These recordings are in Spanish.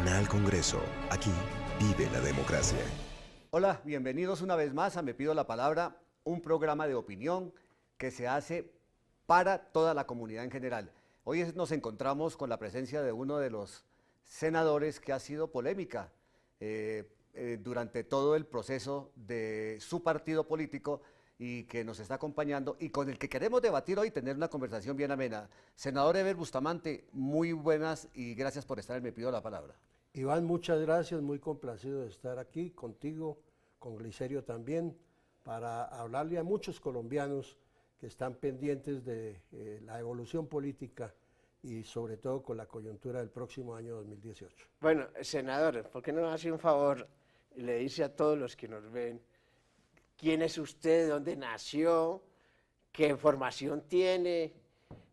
Canal Congreso. Aquí vive la democracia. Hola, bienvenidos una vez más a Me Pido la Palabra, un programa de opinión que se hace para toda la comunidad en general. Hoy nos encontramos con la presencia de uno de los senadores que ha sido polémica durante todo el proceso de su partido político y que nos está acompañando y con el que queremos debatir hoy, tener una conversación bien amena. Senador Eber Bustamante, muy buenas y gracias por estar en Me Pido la Palabra. Iván, muchas gracias, muy complacido de estar aquí contigo, con Glicerio también, para hablarle a muchos colombianos que están pendientes de la evolución política y sobre todo con la coyuntura del próximo año 2018. Bueno, senador, ¿por qué no hace un favor y le dice a todos los que nos ven quién es usted, dónde nació, qué formación tiene?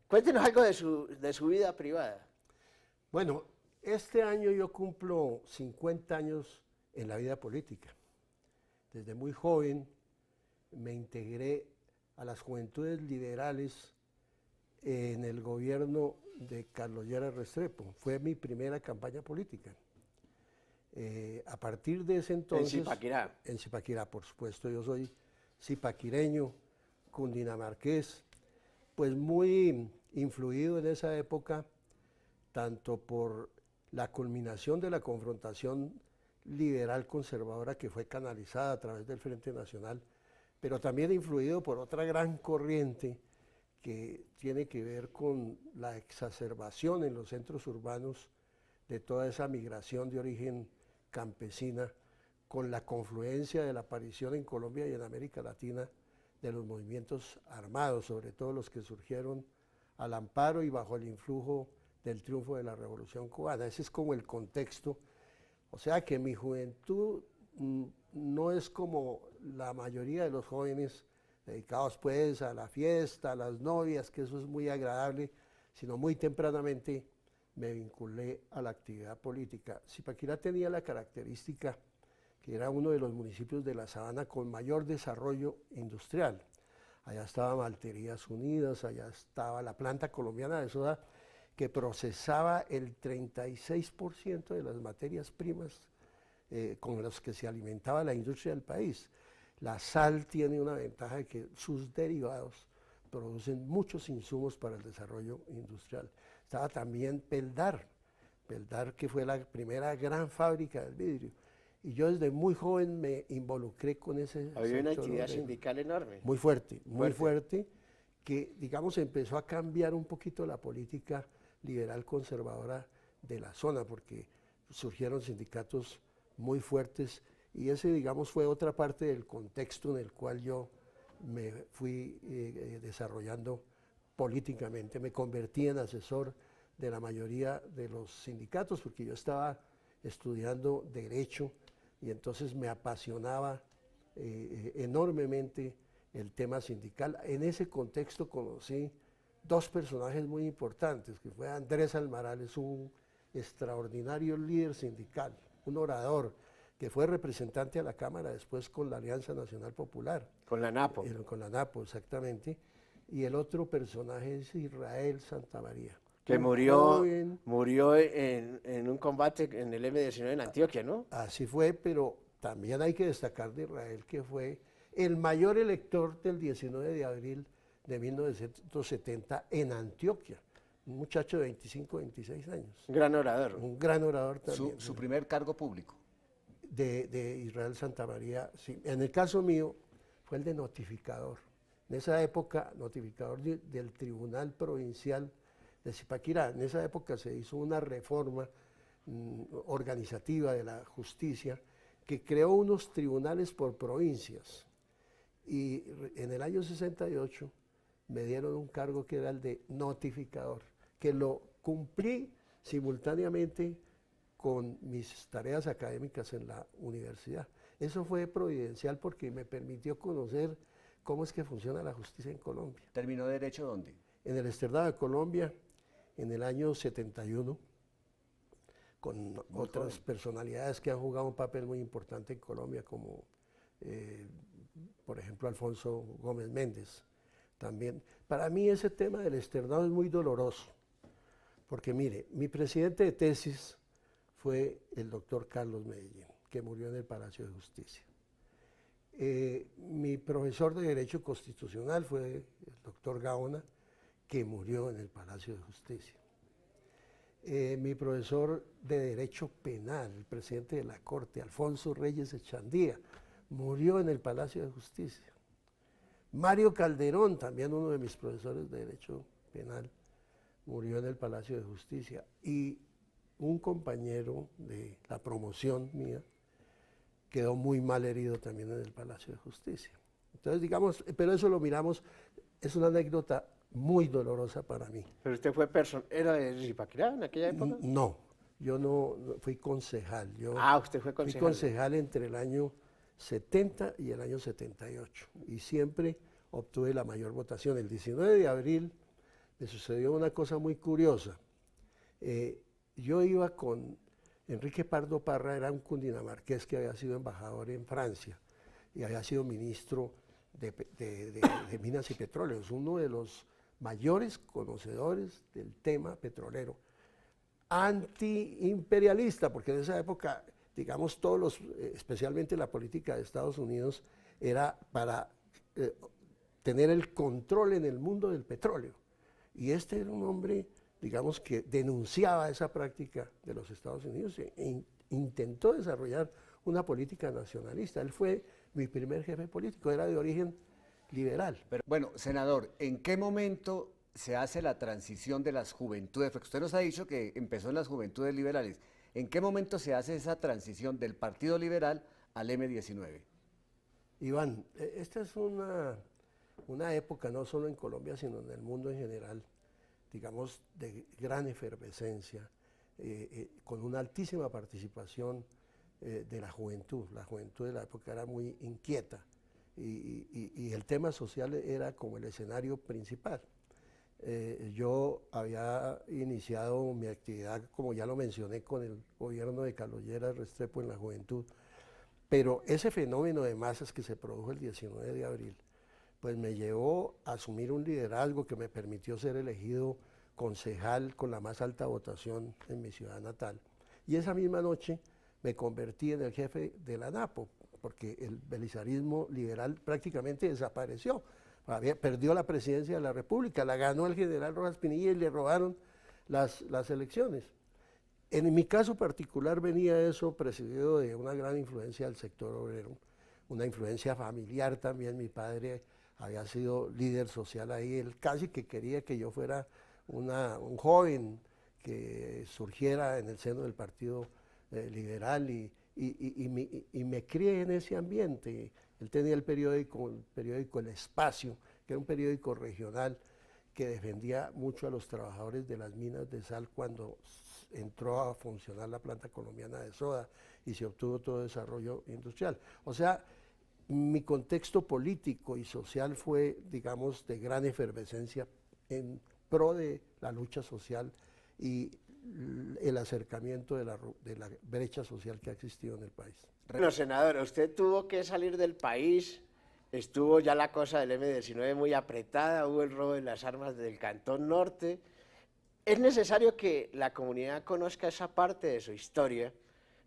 Cuéntenos algo de su vida privada. Bueno, este año yo cumplo 50 años en la vida política. Desde muy joven me integré a las Juventudes Liberales en el gobierno de Carlos Lleras Restrepo. Fue mi primera campaña política. A partir de ese entonces... En Zipaquirá. En Zipaquirá, por supuesto. Yo soy zipaquireño, cundinamarqués, pues muy influido en esa época, tanto por la culminación de la confrontación liberal conservadora que fue canalizada a través del Frente Nacional, pero también influido por otra gran corriente que tiene que ver con la exacerbación en los centros urbanos de toda esa migración de origen campesina, con la confluencia de la aparición en Colombia y en América Latina de los movimientos armados, sobre todo los que surgieron al amparo y bajo el influjo del triunfo de la Revolución Cubana. Ese es como el contexto. O sea que mi juventud no es como la mayoría de los jóvenes dedicados pues a la fiesta, a las novias, que eso es muy agradable, sino muy tempranamente me vinculé a la actividad política. Zipaquirá tenía la característica que era uno de los municipios de la Sabana con mayor desarrollo industrial. Allá estaba Malterías Unidas, allá estaba la planta colombiana de soda, que procesaba el 36% de las materias primas con las que se alimentaba la industria del país. La sal tiene una ventaja de que sus derivados producen muchos insumos para el desarrollo industrial. Estaba también Peldar que fue la primera gran fábrica del vidrio. Y yo desde muy joven me involucré con ese Había una sector actividad obrero. sindical enorme. Muy fuerte, que digamos empezó a cambiar un poquito la política liberal conservadora de la zona, porque surgieron sindicatos muy fuertes y ese, digamos, fue otra parte del contexto en el cual yo me fui desarrollando políticamente. Me convertí en asesor de la mayoría de los sindicatos porque yo estaba estudiando Derecho y entonces me apasionaba enormemente el tema sindical. En ese contexto conocí dos personajes muy importantes, que fue Andrés Almarales, un extraordinario líder sindical, un orador, que fue representante a la Cámara después con la Alianza Nacional Popular. Con la NAPO. Con la NAPO, exactamente. Y el otro personaje es Israel Santamaría. Que murió en un combate en el M-19 en Antioquia, ¿no? Así fue, pero también hay que destacar de Israel que fue el mayor elector del 19 de abril de 1970 en Antioquia, un muchacho de 25, 26 años. Un gran orador. Un gran orador también. Su primer cargo público. De Israel Santamaría, sí. En el caso mío fue el de notificador. En esa época, notificador del Tribunal Provincial de Zipaquirá. En esa época se hizo una reforma organizativa de la justicia que creó unos tribunales por provincias. Y en el año 68 me dieron un cargo que era el de notificador, que lo cumplí simultáneamente con mis tareas académicas en la universidad. Eso fue providencial porque me permitió conocer cómo es que funciona la justicia en Colombia. ¿Terminó Derecho dónde? En el Externado de Colombia, en el año 71, con otras personalidades que han jugado un papel muy importante en Colombia, como por ejemplo Alfonso Gómez Méndez. También, para mí ese tema del externado es muy doloroso, porque mire, mi presidente de tesis fue el doctor Carlos Medellín, que murió en el Palacio de Justicia. Mi profesor de Derecho Constitucional fue el doctor Gaona, que murió en el Palacio de Justicia. Mi profesor de Derecho Penal, el presidente de la Corte, Alfonso Reyes Echandía, murió en el Palacio de Justicia. Mario Calderón, también uno de mis profesores de Derecho Penal, murió en el Palacio de Justicia. Y un compañero de la promoción mía quedó muy mal herido también en el Palacio de Justicia. Entonces, digamos, pero eso lo miramos, es una anécdota muy dolorosa para mí. ¿Pero usted fue era de Zipaquirá en aquella época? No, yo no fui concejal. Usted fue concejal. Fui concejal entre el año 70 y el año 78 y siempre obtuve la mayor votación. El 19 de abril me sucedió una cosa muy curiosa. Yo iba con Enrique Pardo Parra, era un cundinamarqués que había sido embajador en Francia y había sido ministro de Minas y Petróleos, uno de los mayores conocedores del tema petrolero, antiimperialista, porque en esa época, digamos, especialmente la política de Estados Unidos, era para tener el control en el mundo del petróleo. Y este era un hombre, digamos, que denunciaba esa práctica de los Estados Unidos e intentó desarrollar una política nacionalista. Él fue mi primer jefe político, era de origen liberal. Pero, bueno, senador, ¿en qué momento se hace la transición de las juventudes? Porque usted nos ha dicho que empezó en las juventudes liberales. ¿En qué momento se hace esa transición del Partido Liberal al M-19? Iván, esta es una época no solo en Colombia, sino en el mundo en general, digamos, de gran efervescencia, con una altísima participación de la juventud. La juventud de la época era muy inquieta y el tema social era como el escenario principal. Yo había iniciado mi actividad, como ya lo mencioné, con el gobierno de Carlos Lleras Restrepo en la juventud, pero ese fenómeno de masas que se produjo el 19 de abril, pues me llevó a asumir un liderazgo que me permitió ser elegido concejal con la más alta votación en mi ciudad natal. Y esa misma noche me convertí en el jefe de la ANAPO, porque el belisarismo liberal prácticamente desapareció. Perdió la presidencia de la República, la ganó el general Rojas Pinilla y le robaron las elecciones. En mi caso particular venía eso presidido de una gran influencia del sector obrero, una influencia familiar también. Mi padre había sido líder social ahí, él casi que quería que yo fuera un joven que surgiera en el seno del Partido Liberal y me crié en ese ambiente. Él tenía el periódico El Espacio, que era un periódico regional que defendía mucho a los trabajadores de las minas de sal cuando entró a funcionar la planta colombiana de soda y se obtuvo todo desarrollo industrial. O sea, mi contexto político y social fue, digamos, de gran efervescencia en pro de la lucha social y el acercamiento de la brecha social que ha existido en el país. Bueno, senador, usted tuvo que salir del país, estuvo ya la cosa del M-19 muy apretada, hubo el robo de las armas del Cantón Norte. Es necesario que la comunidad conozca esa parte de su historia,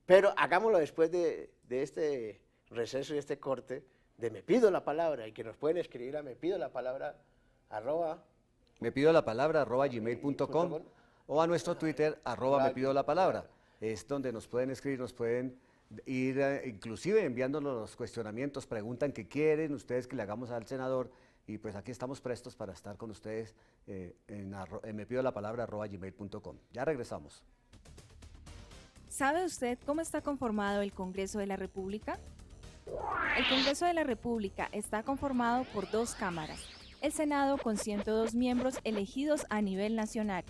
pero hagámoslo después de este receso y este corte de Me Pido la Palabra, y que nos pueden escribir a mepidolapalabra@gmail.com o a nuestro Twitter @mepidolapalabra. Es donde nos pueden escribir, nos pueden ir inclusive enviándonos los cuestionamientos, preguntan qué quieren ustedes que le hagamos al senador, y pues aquí estamos prestos para estar con ustedes en mepidolapalabra@gmail.com. Ya regresamos. ¿Sabe usted cómo está conformado el Congreso de la República? El Congreso de la República está conformado por 2 cámaras, el Senado con 102 miembros elegidos a nivel nacional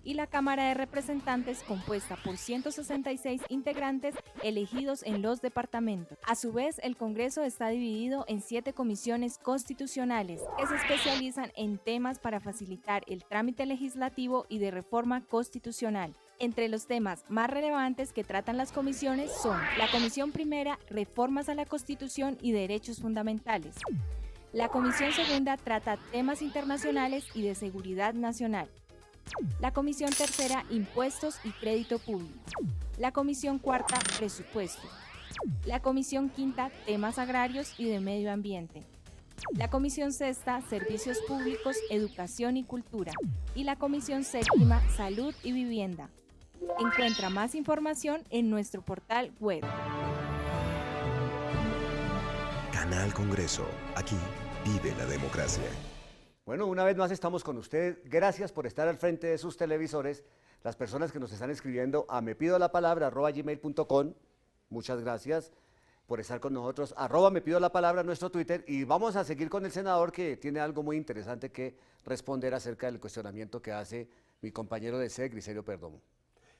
y la Cámara de Representantes compuesta por 166 integrantes elegidos en los departamentos. A su vez, el Congreso está dividido en 7 comisiones constitucionales que se especializan en temas para facilitar el trámite legislativo y de reforma constitucional. Entre los temas más relevantes que tratan las comisiones son la Comisión Primera, Reformas a la Constitución y Derechos Fundamentales. La Comisión Segunda trata temas internacionales y de seguridad nacional. La Comisión Tercera, Impuestos y Crédito Público. La Comisión Cuarta, Presupuesto. La Comisión Quinta, Temas Agrarios y de Medio Ambiente. La Comisión Sexta, Servicios Públicos, Educación y Cultura. Y la Comisión Séptima, Salud y Vivienda. Encuentra más información en nuestro portal web. Canal Congreso. Aquí vive la democracia. Bueno, una vez más estamos con usted. Gracias por estar al frente de sus televisores. Las personas que nos están escribiendo a mepidolapalabra@gmail.com. Muchas gracias por estar con nosotros. @mepidolapalabra nuestro Twitter. Y vamos a seguir con el senador, que tiene algo muy interesante que responder acerca del cuestionamiento que hace mi compañero de sede, Griselio Perdomo.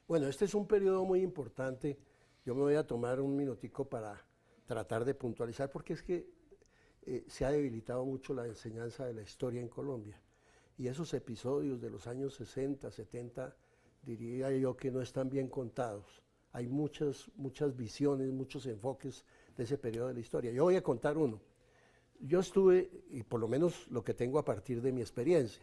Bueno, este es un periodo muy importante. Yo me voy a tomar un minutico para tratar de puntualizar, porque es que se ha debilitado mucho la enseñanza de la historia en Colombia. Y esos episodios de los años 60, 70, diría yo que no están bien contados. Hay muchas visiones, muchos enfoques de ese periodo de la historia. Yo voy a contar uno. Yo estuve, y por lo menos lo que tengo a partir de mi experiencia,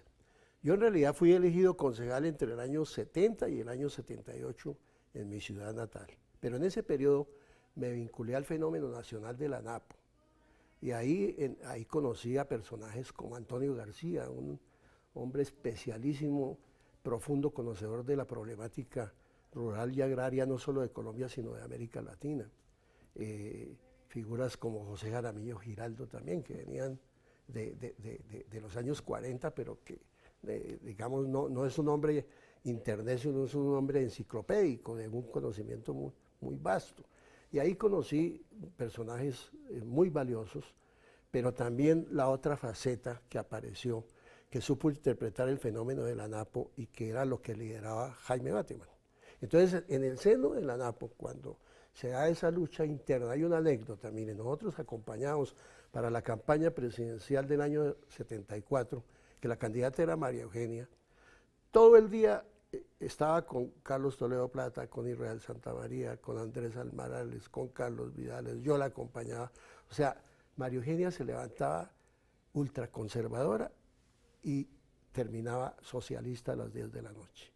yo en realidad fui elegido concejal entre el año 70 y el año 78 en mi ciudad natal. Pero en ese periodo me vinculé al fenómeno nacional de la ANAPO. Y ahí conocí a personajes como Antonio García, un hombre especialísimo, profundo conocedor de la problemática rural y agraria, no solo de Colombia, sino de América Latina. Figuras como José Jaramillo Giraldo también, que venían de los años 40, pero que, digamos, no es un hombre internecio, no es un hombre enciclopédico, de un conocimiento muy vasto. Y ahí conocí personajes muy valiosos, pero también la otra faceta que apareció, que supo interpretar el fenómeno de la ANAPO y que era lo que lideraba Jaime Bateman. Entonces, en el seno de la ANAPO, cuando se da esa lucha interna, hay una anécdota. Mire, nosotros acompañamos para la campaña presidencial del año 74, que la candidata era María Eugenia. Todo el día estaba con Carlos Toledo Plata, con Israel Santamaría, con Andrés Almarales, con Carlos Vidales, yo la acompañaba. O sea, María Eugenia se levantaba ultraconservadora y terminaba socialista a las 10 de la noche.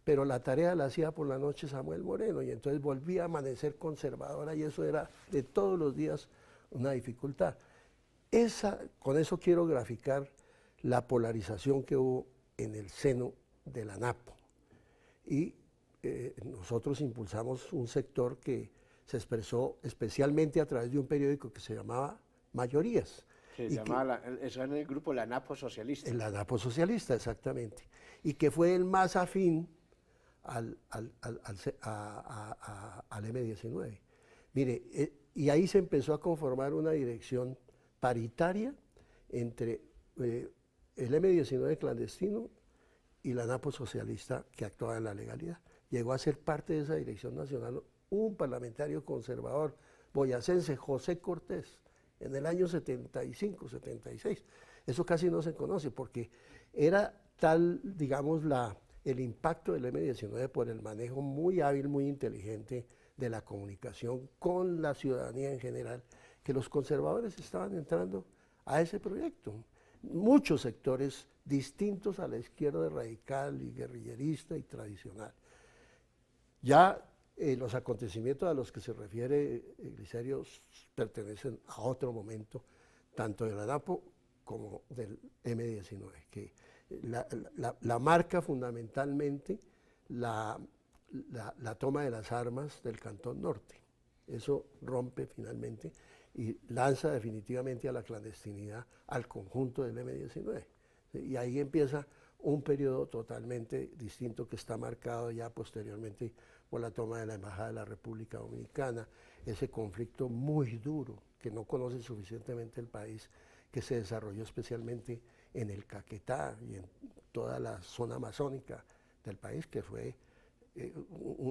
Pero la tarea la hacía por la noche Samuel Moreno, y entonces volvía a amanecer conservadora, y eso era de todos los días una dificultad. Con eso quiero graficar la polarización que hubo en el seno de la ANAPO. Y nosotros impulsamos un sector que se expresó especialmente a través de un periódico que se llamaba Mayorías. Eso en el grupo La ANAPO Socialista. La ANAPO Socialista, exactamente. Y que fue el más afín al M19. Mire, y ahí se empezó a conformar una dirección paritaria entre el M19 clandestino y la ANAPO Socialista, que actuaba en la legalidad. Llegó a ser parte de esa dirección nacional un parlamentario conservador boyacense, José Cortés, en el año 75, 76. Eso casi no se conoce, porque era tal, digamos, el impacto del M19 por el manejo muy hábil, muy inteligente de la comunicación con la ciudadanía en general, que los conservadores estaban entrando a ese proyecto. Muchos sectores distintos a la izquierda radical y guerrillerista y tradicional. Ya los acontecimientos a los que se refiere Griselio pertenecen a otro momento, tanto de la ANAPO como del M19, que la marca fundamentalmente la toma de las armas del Cantón Norte. Eso rompe finalmente y lanza definitivamente a la clandestinidad al conjunto del M19. Y ahí empieza un periodo totalmente distinto que está marcado ya posteriormente por la toma de la Embajada de la República Dominicana, ese conflicto muy duro que no conoce suficientemente el país, que se desarrolló especialmente en el Caquetá y en toda la zona amazónica del país, que fue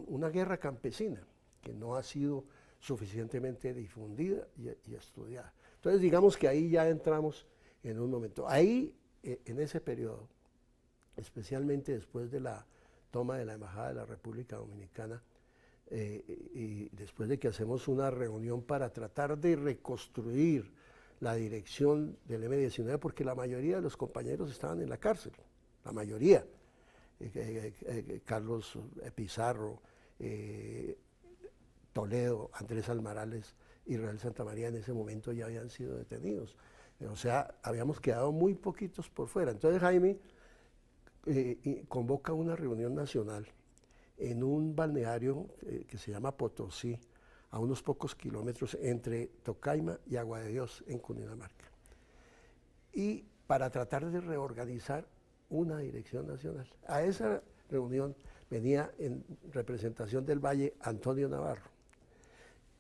una guerra campesina que no ha sido suficientemente difundida y estudiada. Entonces digamos que ahí ya entramos en un momento. Ahí, en ese periodo, especialmente después de la toma de la Embajada de la República Dominicana, y después de que hacemos una reunión para tratar de reconstruir la dirección del M19, porque la mayoría de los compañeros estaban en la cárcel, la mayoría. Carlos Pizarro, Toledo, Andrés Almarales, Israel Santamaría en ese momento ya habían sido detenidos. O sea, habíamos quedado muy poquitos por fuera. Entonces Jaime convoca una reunión nacional en un balneario que se llama Potosí, a unos pocos kilómetros entre Tocaima y Agua de Dios, en Cundinamarca. Y para tratar de reorganizar una dirección nacional. A esa reunión venía en representación del Valle Antonio Navarro.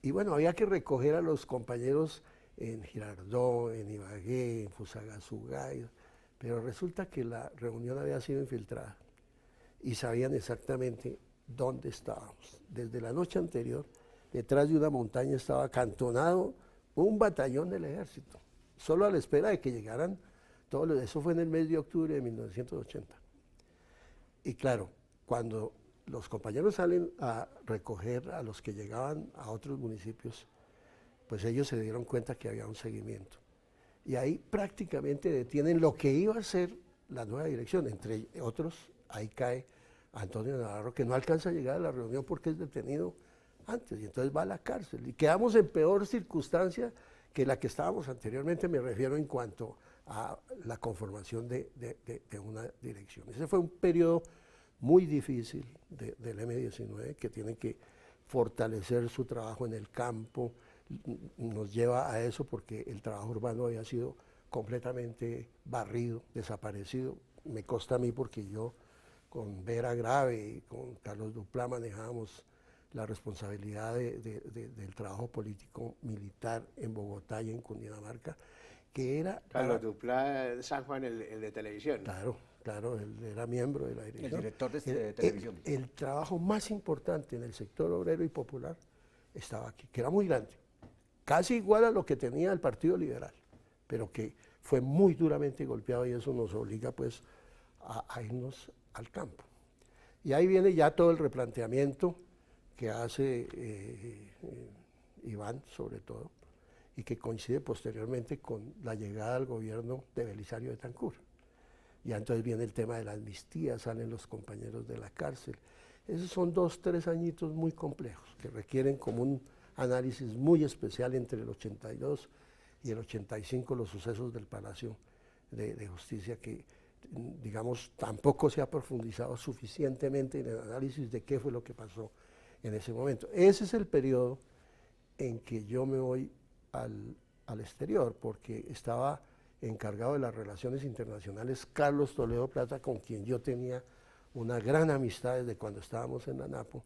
Y bueno, había que recoger a los compañeros en Girardot, en Ibagué, en Fusagasugá, pero resulta que la reunión había sido infiltrada y sabían exactamente dónde estábamos. Desde la noche anterior, detrás de una montaña estaba acantonado un batallón del ejército, solo a la espera de que llegaran todos los... Eso fue en el mes de octubre de 1980. Y claro, cuando los compañeros salen a recoger a los que llegaban a otros municipios, pues ellos se dieron cuenta que había un seguimiento. Y ahí prácticamente detienen lo que iba a ser la nueva dirección. Entre otros, ahí cae Antonio Navarro, que no alcanza a llegar a la reunión porque es detenido antes, y entonces va a la cárcel. Y quedamos en peor circunstancia que la que estábamos anteriormente, me refiero en cuanto a la conformación de una dirección. Ese fue un periodo muy difícil del M-19, que tiene que fortalecer su trabajo en el campo. Nos lleva a eso porque el trabajo urbano había sido completamente barrido, desaparecido. Me consta a mí porque yo con Vera Grave y con Carlos Duplá manejábamos la responsabilidad del trabajo político militar en Bogotá y en Cundinamarca, que era... Carlos Duplá San Juan, el de televisión. Claro, él era miembro de la dirección. El director de televisión. El trabajo más importante en el sector obrero y popular estaba aquí, que era muy grande, casi igual a lo que tenía el Partido Liberal, pero que fue muy duramente golpeado, y eso nos obliga pues a irnos al campo. Y ahí viene ya todo el replanteamiento que hace Iván, sobre todo, y que coincide posteriormente con la llegada al gobierno de Belisario Betancur. Ya entonces viene el tema de la amnistía, salen los compañeros de la cárcel. Esos son 2, 3 añitos muy complejos, que requieren como un análisis muy especial entre el 82 y el 85, los sucesos del Palacio de Justicia, que digamos tampoco se ha profundizado suficientemente en el análisis de qué fue lo que pasó en ese momento. Ese es el periodo en que yo me voy al exterior, porque estaba encargado de las relaciones internacionales Carlos Toledo Plata, con quien yo tenía una gran amistad desde cuando estábamos en la NAPO,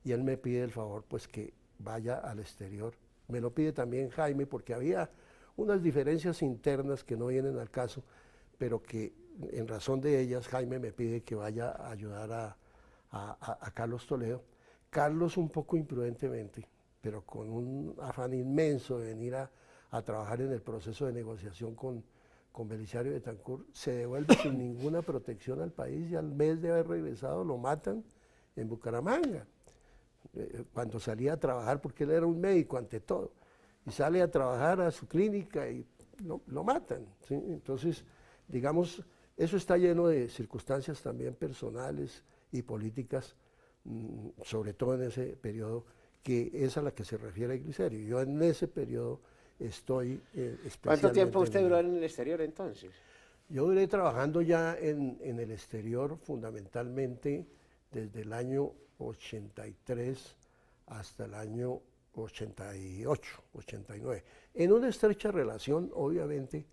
y él me pide el favor pues que vaya al exterior. Me lo pide también Jaime, porque había unas diferencias internas que no vienen al caso, pero que en razón de ellas Jaime me pide que vaya a ayudar a Carlos Toledo. Carlos, un poco imprudentemente, pero con un afán inmenso de venir a trabajar en el proceso de negociación con Belisario Betancur, se devuelve sin ninguna protección al país, y al mes de haber regresado lo matan en Bucaramanga, cuando salía a trabajar, porque él era un médico ante todo, y sale a trabajar a su clínica y lo matan, ¿sí? Entonces, digamos, eso está lleno de circunstancias también personales y políticas, sobre todo en ese periodo, que es a la que se refiere Gliserio. Yo en ese periodo estoy especialmente... ¿Cuánto tiempo usted duró en el exterior entonces? Yo duré trabajando ya en el exterior fundamentalmente desde el año 83 hasta el año 88, 89, en una estrecha relación, obviamente,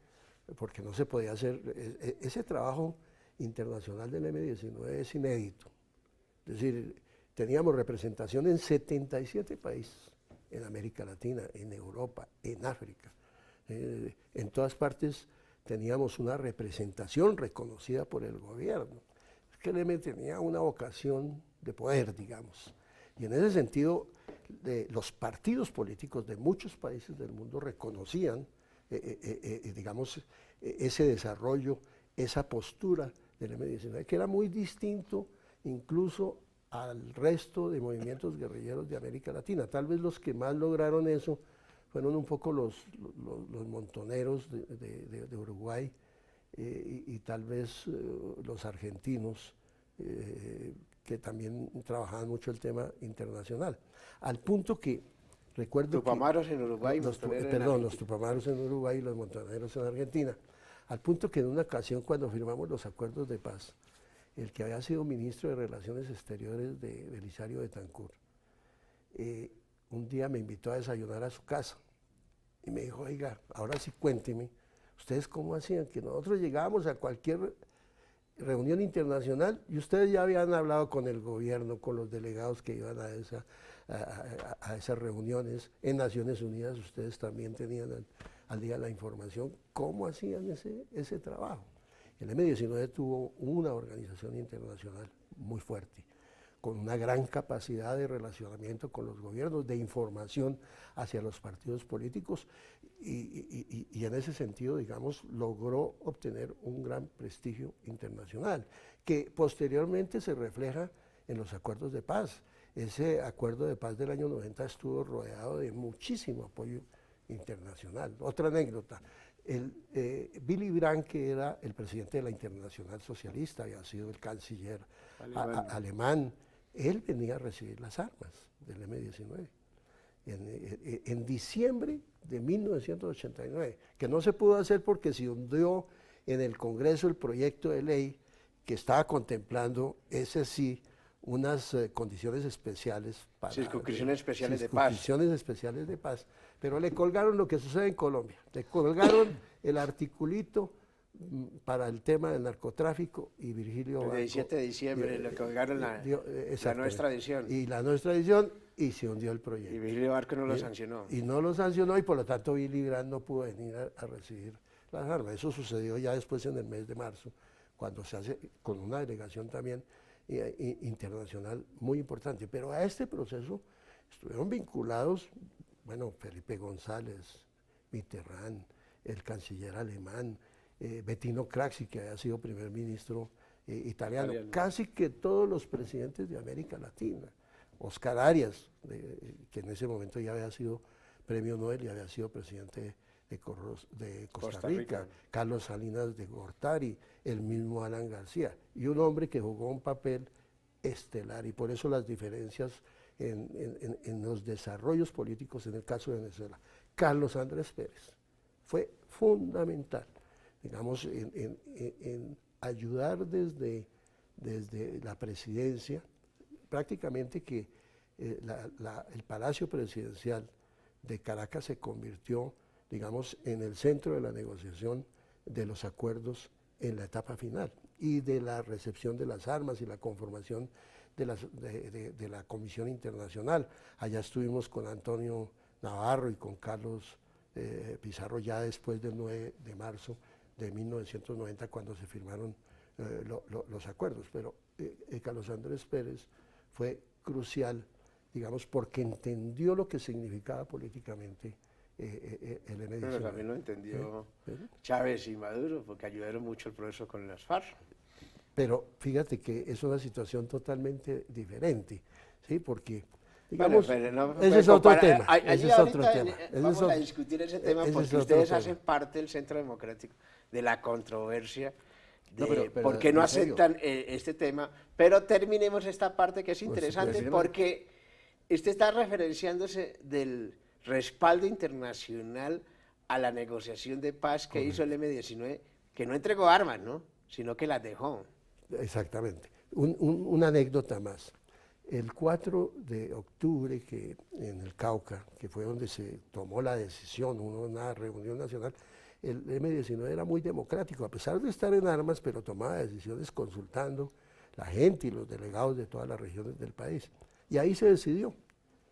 porque no se podía hacer, ese trabajo internacional del M-19 es inédito. Es decir, teníamos representación en 77 países, en América Latina, en Europa, en África. En todas partes teníamos una representación reconocida por el gobierno. Es que el M tenía una vocación de poder, digamos. Y en ese sentido, los partidos políticos de muchos países del mundo reconocían, digamos, ese desarrollo, esa postura del M-19, que era muy distinto incluso al resto de movimientos guerrilleros de América Latina. Tal vez los que más lograron eso fueron un poco los montoneros de Uruguay, y tal vez los argentinos, que también trabajaban mucho el tema internacional. Al punto que recuerdo Tupamaros en Uruguay, los Montoneros Tupamaros en Uruguay y los Montoneros en Argentina. Al punto que en una ocasión cuando firmamos los acuerdos de paz, el que había sido ministro de Relaciones Exteriores de Belisario Betancur, un día me invitó a desayunar a su casa y me dijo, oiga, ahora sí cuénteme, ¿ustedes cómo hacían? Que nosotros llegábamos a cualquier reunión internacional y ustedes ya habían hablado con el gobierno, con los delegados que iban a esas reuniones en Naciones Unidas, ustedes también tenían al día la información, ¿cómo hacían ese trabajo? El M-19 tuvo una organización internacional muy fuerte, con una gran capacidad de relacionamiento con los gobiernos, de información hacia los partidos políticos y en ese sentido, digamos, logró obtener un gran prestigio internacional, que posteriormente se refleja en los acuerdos de paz. Ese acuerdo de paz del año 90 estuvo rodeado de muchísimo apoyo internacional. Otra anécdota, Willy Brandt, que era el presidente de la Internacional Socialista, había sido el canciller alemán, él venía a recibir las armas del M-19 en diciembre de 1989, que no se pudo hacer porque se hundió en el Congreso el proyecto de ley que estaba contemplando, ese sí, unas condiciones especiales para... Circunscripciones especiales de paz. Circunscripciones especiales de paz, pero le colgaron lo que sucede en Colombia, le colgaron el articulito para el tema del narcotráfico y Virgilio Barco... El 17 de diciembre le colgaron la no extradición. Y la no extradición y se hundió el proyecto. Y Virgilio Barco no lo sancionó. Y no lo sancionó y por lo tanto Willy Brandt no pudo venir a recibir las armas. Eso sucedió ya después en el mes de marzo, cuando se hace con una delegación también internacional muy importante. Pero a este proceso estuvieron vinculados, bueno, Felipe González, Mitterrand, el canciller alemán, Bettino Craxi, que había sido primer ministro italiano, casi que todos los presidentes de América Latina, Oscar Arias, que en ese momento ya había sido premio Nobel y había sido presidente de Costa Rica, Carlos Salinas de Gortari, el mismo Alan García, y un hombre que jugó un papel estelar, y por eso las diferencias en los desarrollos políticos en el caso de Venezuela. Carlos Andrés Pérez fue fundamental, digamos, en ayudar desde la presidencia, prácticamente que el Palacio Presidencial de Caracas se convirtió, digamos, en el centro de la negociación de los acuerdos en la etapa final y de la recepción de las armas y la conformación de la Comisión Internacional. Allá estuvimos con Antonio Navarro y con Carlos Pizarro ya después del 9 de marzo de 1990 cuando se firmaron los acuerdos, pero Carlos Andrés Pérez fue crucial, digamos, porque entendió lo que significaba políticamente el M-19. Pero también lo entendió Chávez y Maduro, porque ayudaron mucho el proceso con las FARC. Pero fíjate que es una situación totalmente diferente, ¿sí? Porque, digamos, ese es otro tema. Ese es otro tema. Vamos a discutir ese tema porque ustedes hacen parte del Centro Democrático de la controversia de por qué no aceptan este tema. Pero terminemos esta parte que es interesante porque usted está referenciándose del respaldo internacional a la negociación de paz que hizo el M-19, que no entregó armas, ¿no? Sino que las dejó. Exactamente. Una anécdota más. El 4 de octubre, que en el Cauca, que fue donde se tomó la decisión, una reunión nacional, el M-19 era muy democrático, a pesar de estar en armas, pero tomaba decisiones consultando la gente y los delegados de todas las regiones del país. Y ahí se decidió.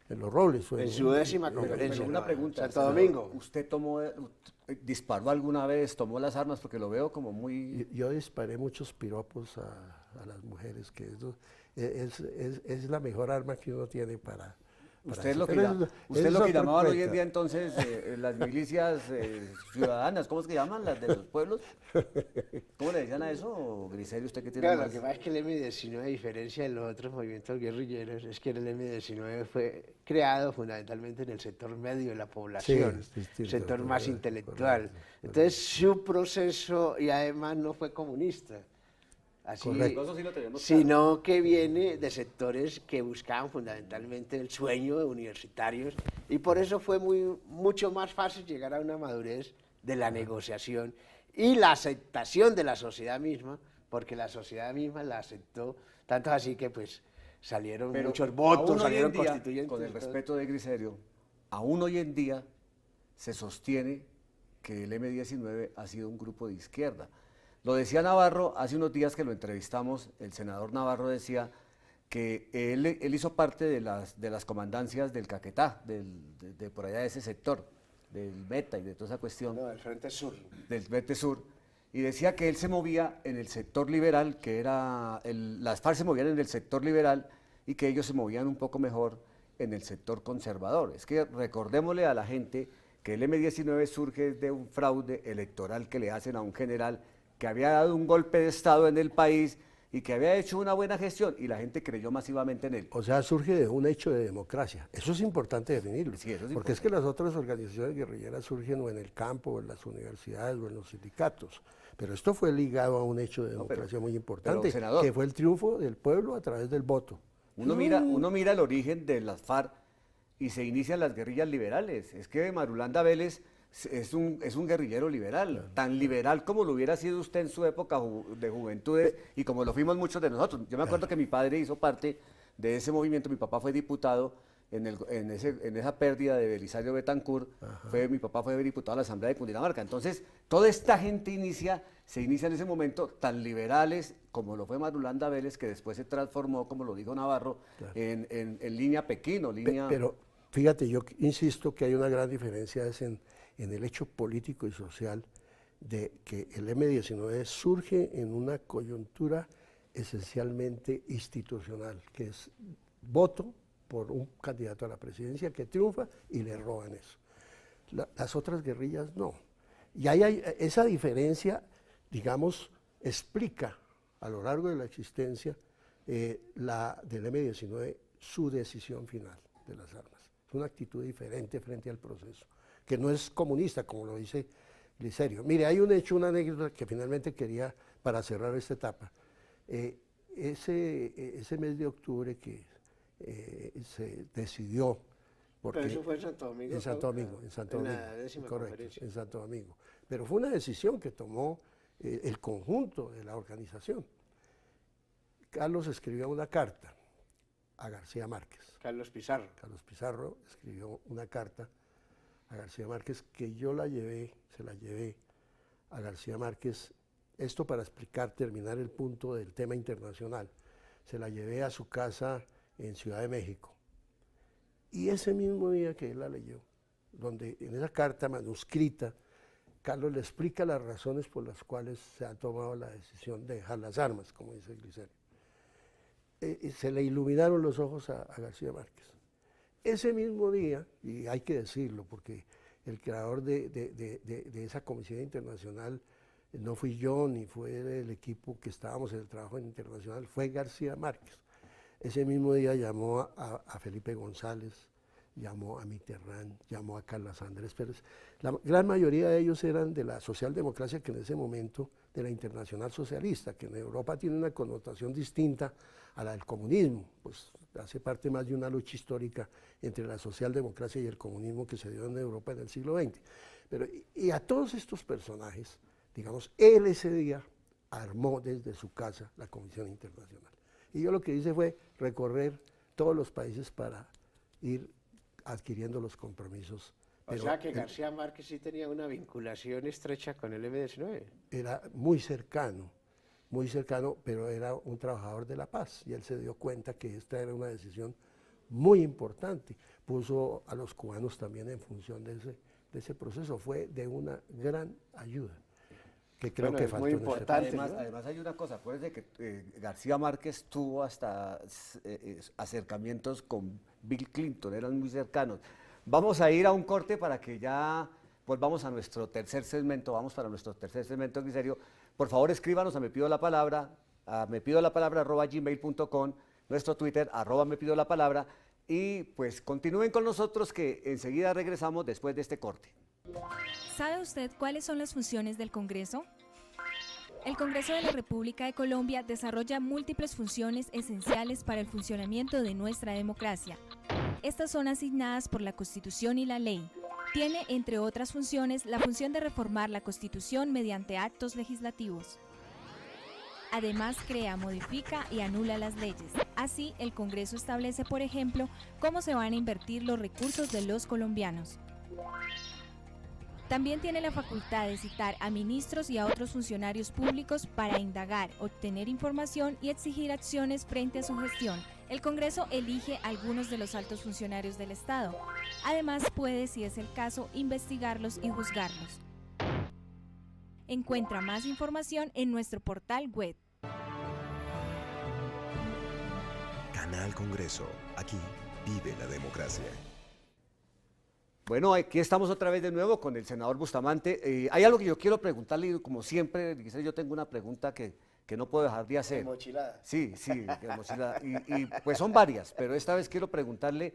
En Los Robles. En su 10ª conferencia. Pero una pregunta, Santo Domingo. ¿Usted disparó alguna vez, tomó las armas? Porque lo veo como muy... Yo disparé muchos piropos a las mujeres, que eso es la mejor arma que uno tiene para... Usted es lo que llamaban hoy en día entonces las milicias ciudadanas, ¿cómo es que llaman? Las de los pueblos. ¿Cómo le decían a eso, Grisel? ¿Usted qué tiene Claro, más? lo que pasa es que el M-19, a diferencia de los otros movimientos guerrilleros, es que el M-19 fue creado fundamentalmente en el sector medio de la población, distinto, sector más intelectual. Entonces su proceso, y además no fue comunista, así, Correcto. Eso sí lo tenemos claro. sino que viene de sectores que buscaban fundamentalmente el sueño de universitarios, y por eso fue mucho más fácil llegar a una madurez de la negociación y la aceptación de la sociedad misma, porque la sociedad misma la aceptó, tanto así que pues salieron Pero muchos aún votos, hoy en salieron día, constituyentes. con el y todo. respeto de Griserio, aún hoy en día se sostiene que el M-19 ha sido un grupo de izquierda. Lo decía Navarro, hace unos días que lo entrevistamos, el senador Navarro decía que él hizo parte de las comandancias del Caquetá, de por allá de ese sector, del Meta y de toda esa cuestión. No, del Frente Sur. Del Frente Sur, y decía que él se movía en el sector liberal, que era, las FARC se movían en el sector liberal y que ellos se movían un poco mejor en el sector conservador. Es que recordémosle a la gente que el M-19 surge de un fraude electoral que le hacen a un general que había dado un golpe de Estado en el país y que había hecho una buena gestión y la gente creyó masivamente en él. O sea, surge de un hecho de democracia. Eso es importante definirlo. Sí, eso es porque es que las otras organizaciones guerrilleras surgen o en el campo, o en las universidades, o en los sindicatos. Pero esto fue ligado a un hecho de democracia muy importante, senador, que fue el triunfo del pueblo a través del voto. Uno mira el origen de las FARC y se inician las guerrillas liberales. Es que Marulanda Vélez es un guerrillero liberal, tan liberal como lo hubiera sido usted en su época de juventudes y como lo fuimos muchos de nosotros. Yo me acuerdo que mi padre hizo parte de ese movimiento, mi papá fue diputado en esa pérdida de Belisario Betancur, mi papá fue diputado a la Asamblea de Cundinamarca. Entonces, toda esta gente se inicia en ese momento tan liberales como lo fue Marulanda Vélez, que después se transformó, como lo dijo Navarro, en línea Pekín o línea... Pero fíjate, yo insisto que hay una gran diferencia en el hecho político y social de que el M-19 surge en una coyuntura esencialmente institucional, que es voto por un candidato a la presidencia que triunfa y le roban eso. Las otras guerrillas no. Y esa diferencia, digamos, explica a lo largo de la existencia del M-19 su decisión final de las armas. Es una actitud diferente frente al proceso, que no es comunista, como lo dice Gliserio. Mire, hay una anécdota que finalmente quería para cerrar esta etapa. Ese mes de octubre que se decidió... Pero eso fue en Santo Domingo. En Santo Domingo, En la 10ª correcto, conferencia. en Santo Domingo. Pero fue una decisión que tomó el conjunto de la organización. Carlos escribió una carta a García Márquez. Carlos Pizarro. Carlos Pizarro escribió una carta a García Márquez que yo se la llevé a García Márquez, esto para terminar el punto del tema internacional. Se la llevé a su casa en Ciudad de México. Y ese mismo día que él la leyó, donde en esa carta manuscrita, Carlos le explica las razones por las cuales se ha tomado la decisión de dejar las armas, como dice Gliserio. Se le iluminaron los ojos a García Márquez. Ese mismo día, y hay que decirlo, porque el creador de esa comisión internacional no fui yo, ni fue el equipo que estábamos en el trabajo internacional, fue García Márquez. Ese mismo día llamó a Felipe González, llamó a Mitterrand, llamó a Carlos Andrés Pérez. La gran mayoría de ellos eran de la socialdemocracia, que en ese momento de la Internacional Socialista, que en Europa tiene una connotación distinta a la del comunismo, pues hace parte más de una lucha histórica entre la socialdemocracia y el comunismo que se dio en Europa en el siglo XX. Y a todos estos personajes, digamos, él ese día armó desde su casa la Comisión Internacional. Y yo lo que hice fue recorrer todos los países para ir adquiriendo los compromisos. O sea que García Márquez sí tenía una vinculación estrecha con el M-19. Era muy cercano, pero era un trabajador de la paz y él se dio cuenta que esta era una decisión muy importante. Puso a los cubanos también en función de ese proceso. Fue de una gran ayuda, que creo que es faltó muy en ese importante. Además hay una cosa, acuérdense que García Márquez tuvo hasta acercamientos con Bill Clinton, eran muy cercanos. Vamos a ir a un corte para que ya volvamos a nuestro tercer segmento, Gliserio. Por favor, escríbanos a mepidolapalabra@gmail.com, nuestro Twitter, @mepidolapalabra, y pues continúen con nosotros que enseguida regresamos después de este corte. ¿Sabe usted cuáles son las funciones del Congreso? El Congreso de la República de Colombia desarrolla múltiples funciones esenciales para el funcionamiento de nuestra democracia. Estas son asignadas por la Constitución y la ley. Tiene, entre otras funciones, la función de reformar la Constitución mediante actos legislativos. Además, crea, modifica y anula las leyes. Así, el Congreso establece, por ejemplo, cómo se van a invertir los recursos de los colombianos. También tiene la facultad de citar a ministros y a otros funcionarios públicos para indagar, obtener información y exigir acciones frente a su gestión. El Congreso elige a algunos de los altos funcionarios del Estado. Además, puede, si es el caso, investigarlos y juzgarlos. Encuentra más información en nuestro portal web. Canal Congreso. Aquí vive la democracia. Bueno, aquí estamos otra vez de nuevo con el senador Bustamante. Hay algo que yo quiero preguntarle, y como siempre, Giselle, yo tengo una pregunta que no puedo dejar de hacer. Mochilada. Sí, mochilada. Y pues son varias, pero esta vez quiero preguntarle,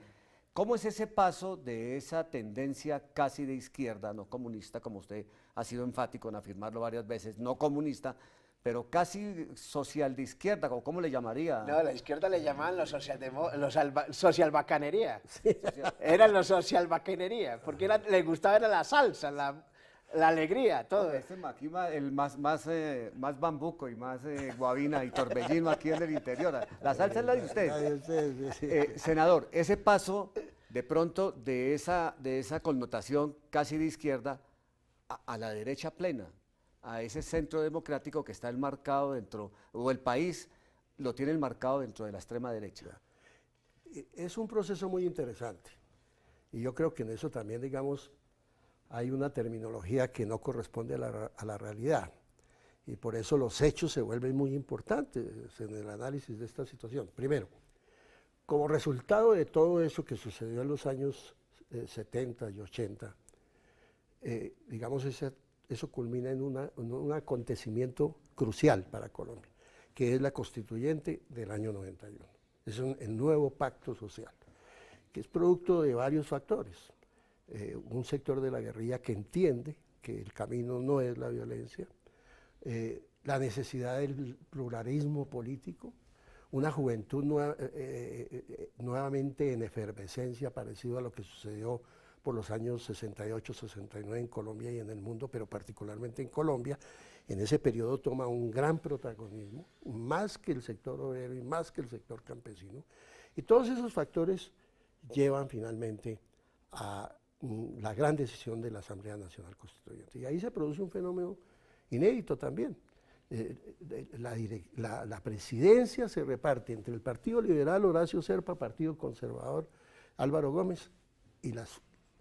¿cómo es ese paso de esa tendencia casi de izquierda, no comunista, como usted ha sido enfático en afirmarlo varias veces, no comunista, pero casi social de izquierda, ¿cómo le llamaría? No, la izquierda le llamaban los socialbacanería. Eran los socialbacanería, porque le gustaba era la salsa, la alegría, todo. Aquí el más bambuco y más guabina y torbellino aquí en el interior. La salsa es la de usted. Senador, ese paso de pronto de esa connotación casi de izquierda a la derecha plena, a ese centro democrático que está enmarcado dentro, o el país lo tiene enmarcado dentro de la extrema derecha. Es un proceso muy interesante y yo creo que en eso también, digamos, hay una terminología que no corresponde a la realidad y por eso los hechos se vuelven muy importantes en el análisis de esta situación. Primero, como resultado de todo eso que sucedió en los años 70 y 80, digamos, eso culmina en un acontecimiento crucial para Colombia, que es la constituyente del año 91. Es el nuevo pacto social, que es producto de varios factores. Un sector de la guerrilla que entiende que el camino no es la violencia, la necesidad del pluralismo político, una juventud nuevamente en efervescencia, parecido a lo que sucedió por los años 68, 69 en Colombia y en el mundo, pero particularmente en Colombia. En ese periodo toma un gran protagonismo, más que el sector obrero y más que el sector campesino, y todos esos factores llevan finalmente a la gran decisión de la Asamblea Nacional Constituyente. Y ahí se produce un fenómeno inédito también. La presidencia se reparte entre el Partido Liberal, Horacio Serpa, Partido Conservador, Álvaro Gómez, y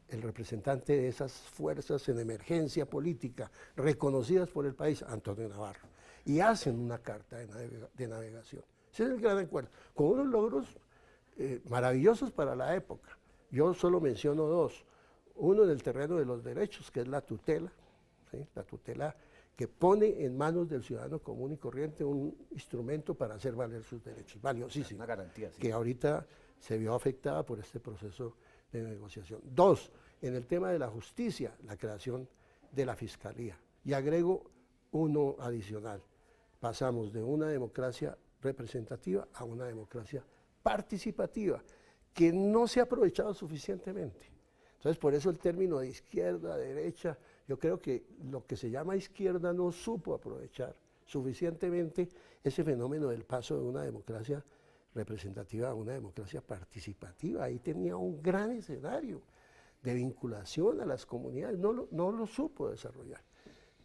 el representante de esas fuerzas en emergencia política reconocidas por el país, Antonio Navarro, y hacen una carta de navegación. Ese es el gran acuerdo, con unos logros maravillosos para la época. Yo solo menciono dos. Uno en el terreno de los derechos, que es la tutela, ¿sí? La tutela que pone en manos del ciudadano común y corriente un instrumento para hacer valer sus derechos, valiosísimo, una garantía, sí, que ahorita se vio afectada por este proceso de negociación. Dos, en el tema de la justicia, la creación de la Fiscalía. Y agrego uno adicional, pasamos de una democracia representativa a una democracia participativa, que no se ha aprovechado suficientemente. Entonces, por eso el término de izquierda, derecha, yo creo que lo que se llama izquierda no supo aprovechar suficientemente ese fenómeno del paso de una democracia representativa a una democracia participativa. Ahí tenía un gran escenario de vinculación a las comunidades, no lo supo desarrollar.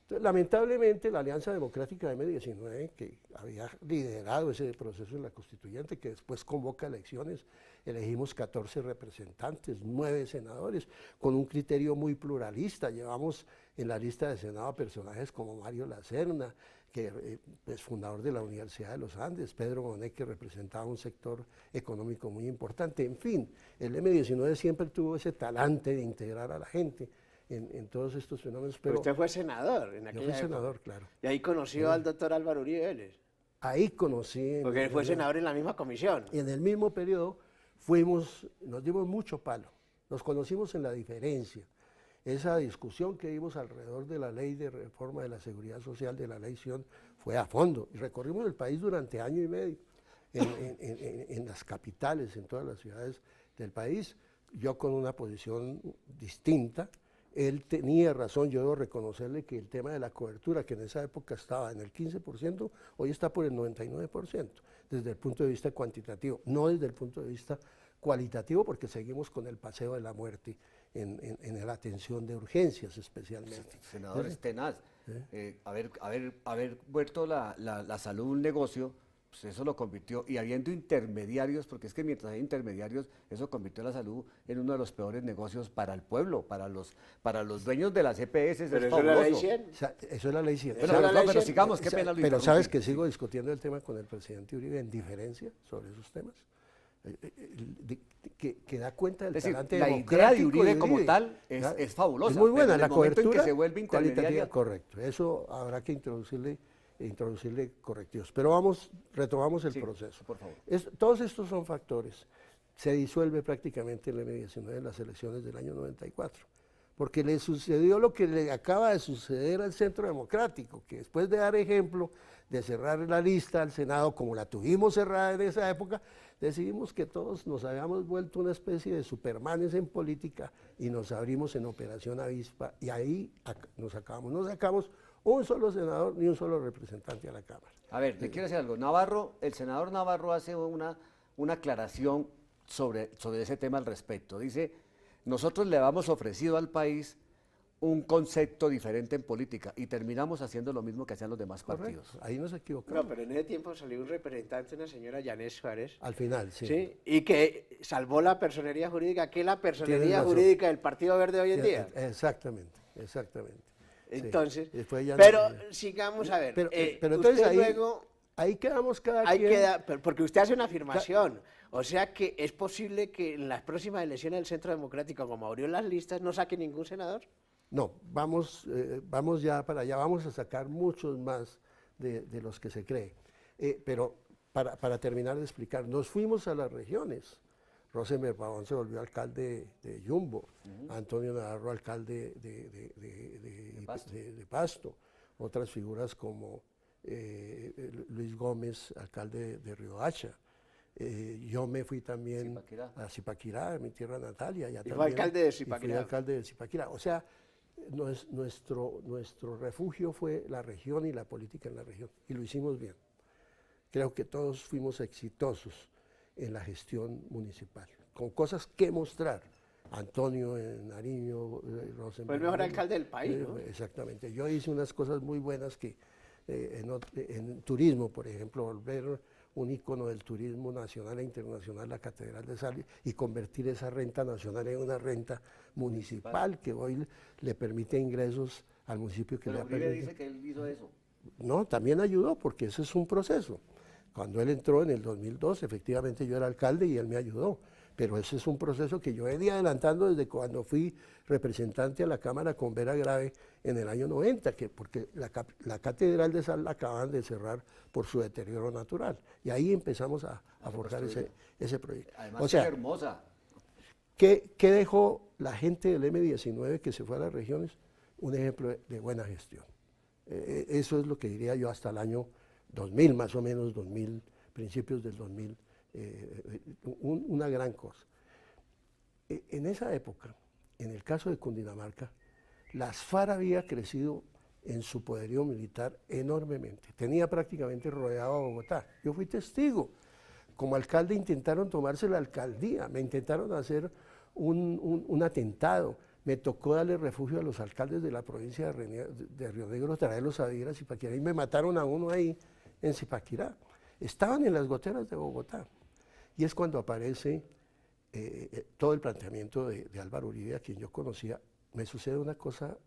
Entonces, lamentablemente, la Alianza Democrática M19, que había liderado ese proceso en la Constituyente, que después convoca elecciones, elegimos 14 representantes, 9 senadores, con un criterio muy pluralista. Llevamos en la lista de Senado a personajes como Mario Lacerna, que es fundador de la Universidad de los Andes, Pedro Bonet, que representaba un sector económico muy importante. En fin, el M19 siempre tuvo ese talante de integrar a la gente en todos estos fenómenos. Pero usted fue senador en aquella Yo fui época. senador, claro. Y ahí conoció al doctor Álvaro Uribe Vélez. Ahí conocí. Porque él fue senador en la misma comisión. Y en el mismo periodo nos dimos mucho palo, nos conocimos en la diferencia. esa discusión que vimos alrededor de la ley de reforma de la seguridad social, de la ley Sion, fue a fondo. Y recorrimos el país durante año y medio, en las capitales, en todas las ciudades del país, yo con una posición distinta. Él tenía razón, yo debo reconocerle que el tema de la cobertura, que en esa época estaba en el 15%, hoy está por el 99%, desde el punto de vista cuantitativo, no desde el punto de vista cualitativo, porque seguimos con el paseo de la muerte en la atención de urgencias especialmente. Senador, es tenaz. Haber vuelto la salud un negocio, pues eso lo convirtió, y habiendo intermediarios, porque es que mientras hay intermediarios, eso convirtió la salud en uno de los peores negocios para el pueblo, para los dueños de las EPS. Pero eso es la ley 100. O sea, eso es la ley 100. Pero sigamos, qué pena lo Pero interrumpí. sabes que sigo discutiendo el tema con el presidente Uribe en diferencia sobre esos temas, que da cuenta del Es decir, talante la idea de democrático Uribe como tal ¿ya? es fabulosa. Es muy buena, pero en la el momento en cobertura que se vuelve cualitativa, intermediaria. correcto. Eso habrá que introducirle correctivos. Pero retomamos el Sí, proceso. por favor. Todos estos son factores. Se disuelve prácticamente el M19 en las elecciones del año 94, porque le sucedió lo que le acaba de suceder al Centro Democrático, que después de dar ejemplo de cerrar la lista al Senado, como la tuvimos cerrada en esa época, decidimos que todos nos habíamos vuelto una especie de supermanes en política y nos abrimos en Operación Avispa, y ahí nos acabamos. No sacamos un solo senador ni un solo representante a la Cámara. A ver, le quiero decir algo. El senador Navarro hace una aclaración sobre ese tema al respecto. Dice, nosotros le habíamos ofrecido al país un concepto diferente en política y terminamos haciendo lo mismo que hacían los demás partidos. Correcto, ahí nos equivocamos. No, pero en ese tiempo salió un representante, una señora Yanés Suárez, Al final, sí. ¿sí? Y que salvó la personería jurídica, que es la Tienes personería razón. jurídica del Partido Verde hoy en día. Exactamente. Sí. Entonces, Después ya pero no- sigamos a ver. Pero usted entonces ahí, luego, ahí quedamos cada ahí quien. queda, porque usted hace una afirmación, o sea que es posible que en las próximas elecciones del Centro Democrático, como abrió las listas, no saque ningún senador. No, vamos ya para allá, vamos a sacar muchos más de los que se cree. Pero para terminar de explicar, nos fuimos a las regiones. Rosenberg Pavón se volvió alcalde de Yumbo, Antonio Navarro alcalde de Pasto, otras figuras como Luis Gómez, alcalde de Riohacha. Yo me fui también Zipaquirá. a Zipaquirá, mi tierra natal. Y allá Y fue también, alcalde de y fui Zipaquirá. alcalde de Zipaquirá. O sea, nuestro refugio fue la región y la política en la región, y lo hicimos bien. Creo que todos fuimos exitosos en la gestión municipal, con cosas que mostrar. Antonio Nariño, Rosenberg. Fue el mejor alcalde del país, ¿no? Exactamente. Yo hice unas cosas muy buenas que en turismo, por ejemplo, volver un ícono del turismo nacional e internacional, la Catedral de Sal, y convertir esa renta nacional en una renta municipal que hoy le permite ingresos al municipio que Pero le ha Uribe permitido. dice que él hizo eso. No, también ayudó, porque ese es un proceso. Cuando él entró en el 2002, efectivamente yo era alcalde y él me ayudó, pero ese es un proceso que yo venía adelantando desde cuando fui representante a la Cámara con Vera Grave en el año 90, porque la Catedral de Sal la acaban de cerrar por su deterioro natural, y ahí empezamos a forjar ese proyecto. Además, O sea, es hermosa. ¿qué dejó la gente del M19 que se fue a las regiones? Un ejemplo de buena gestión. Eso es lo que diría yo hasta el año 2000, más o menos 2000, principios del 2000, una gran cosa. En esa época, en el caso de Cundinamarca, las FARC había crecido en su poderío militar enormemente. Tenía prácticamente rodeado a Bogotá. Yo fui testigo. Como alcalde intentaron tomarse la alcaldía, me intentaron hacer un atentado. Me tocó darle refugio a los alcaldes de la provincia de Río Negro, traerlos a vivir a Zipaquirá, y me mataron a uno ahí en Zipaquirá. Estaban en las goteras de Bogotá. Y es cuando aparece todo el planteamiento de Álvaro Uribe, a quien yo conocía. Me sucede una cosa